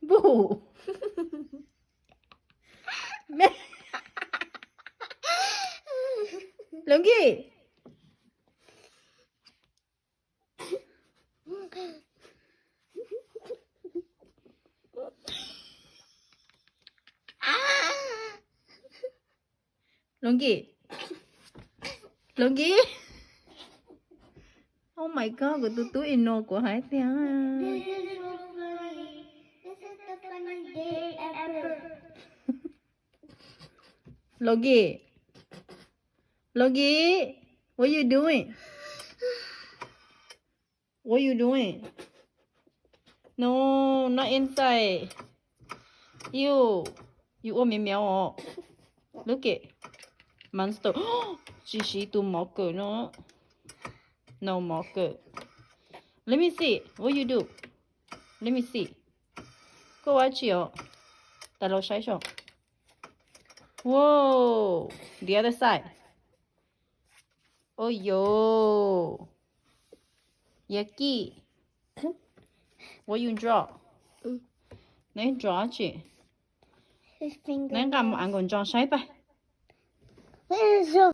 Boo. Lungi. Lungi. Lungi. Oh my god, của tôi ino của Hải tiếng à. This is so funny. This is the funniest day ever. Logi. Logi. What you doing? What you doing? No, not inside. You ôm mèo mèo oh. Look it. Monster. Chị sĩ tụ mọc cỡ nó. No mọc cỡ. Let me see. What you do? Let me see. Go watch you. Ta lo sai sao? Whoa. The other side. Oh yo. Yucky. What you draw? Nãy draw chị. His finger. Nãy cầm ăn còn draw sai pa. This is so